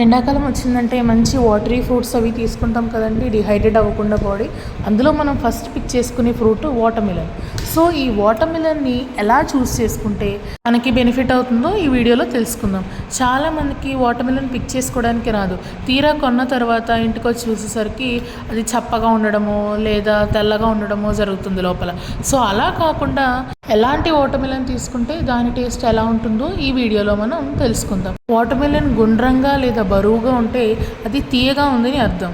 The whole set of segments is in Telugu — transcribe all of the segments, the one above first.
ఎండాకాలం వచ్చిందంటే మంచి వాటరీ ఫ్రూట్స్ అవి తీసుకుంటాం కదండి, డిహైడ్రేట్ అవ్వకుండా బాడీ. అందులో మనం ఫస్ట్ పిక్ చేసుకునే ఫ్రూట్ వాటర్మిలన్. సో ఈ వాటర్మిలన్ని ఎలా చూస్ చేసుకుంటే మనకి బెనిఫిట్ అవుతుందో ఈ వీడియోలో తెలుసుకుందాం. చాలామందికి వాటర్మిలన్ పిక్ చేసుకోవడానికి రాదు. తీరా కొన్న తర్వాత ఇంటికి వచ్చి చూసేసరికి అది చప్పగా ఉండడమో లేదా తెల్లగా ఉండడమో జరుగుతుంది లోపల. సో అలా కాకుండా ఎలాంటి వాటర్మిలన్ తీసుకుంటే దాని టేస్ట్ ఎలా ఉంటుందో ఈ వీడియోలో మనం తెలుసుకుందాం. వాటర్మిలన్ గుండ్రంగా లేదా బరువుగా ఉంటే అది తీయగా ఉందని అర్థం.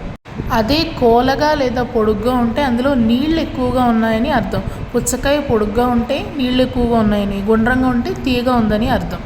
అదే కోలగా లేదా పొడుగ్గా ఉంటే అందులో నీళ్ళు ఎక్కువగా ఉన్నాయని అర్థం. పుచ్చకాయ పొడుగ్గా ఉంటే నీళ్ళు ఎక్కువగా ఉన్నాయని, గుండ్రంగా ఉంటే తీయగా ఉందని అర్థం.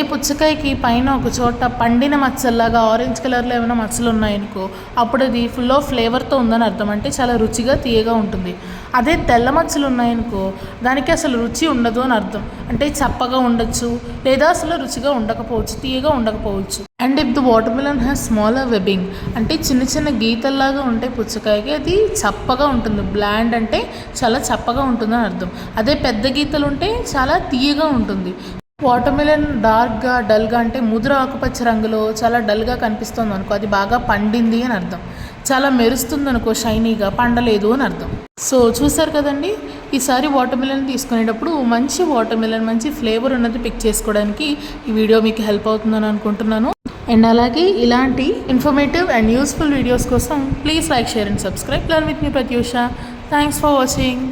ఈ పుచ్చకాయకి పైన ఒక చోట పండిన మచ్చల్లాగా ఆరెంజ్ కలర్లో ఏమైనా మచ్చలు ఉన్నాయనుకో అప్పుడు అది ఫుల్ ఆఫ్ ఫ్లేవర్తో ఉందని అర్థం, అంటే చాలా రుచిగా తీయగా ఉంటుంది. అదే తెల్ల మచ్చలు ఉన్నాయనుకో దానికి అసలు రుచి ఉండదు అని అర్థం, అంటే చప్పగా ఉండొచ్చు లేదా అసలు రుచిగా ఉండకపోవచ్చు, తీయగా ఉండకపోవచ్చు. And if the watermelon has smaller webbing, అంటే చిన్న చిన్న గీతల్లాగా ఉంటే పుచ్చకాయకి అది చప్పగా ఉంటుంది. బ్లాండ్ అంటే చాలా చప్పగా ఉంటుందని అర్థం. అదే పెద్ద గీతలు ఉంటే చాలా తీయగా ఉంటుంది. వాటర్మిలన్ డార్క్గా డల్గా అంటే ముదురు ఆకుపచ్చ రంగులో చాలా డల్గా కనిపిస్తుంది అనుకో అది బాగా పండింది అని అర్థం. చాలా మెరుస్తుంది అనుకో షైనీగా, పండలేదు అని అర్థం. సో చూసారు కదండి, ఈసారి వాటర్మిలన్ తీసుకునేటప్పుడు మంచి వాటర్మిలన్, మంచి ఫ్లేవర్ ఉన్నది పిక్ చేసుకోవడానికి ఈ వీడియో మీకు హెల్ప్ అవుతుందని అనుకుంటున్నాను. అండ్ అలాగే ఇలాంటి ఇన్ఫర్మేటివ్ అండ్ యూస్ఫుల్ వీడియోస్ కోసం please like, share and subscribe. Learn with me Prathyusha. Thanks for watching.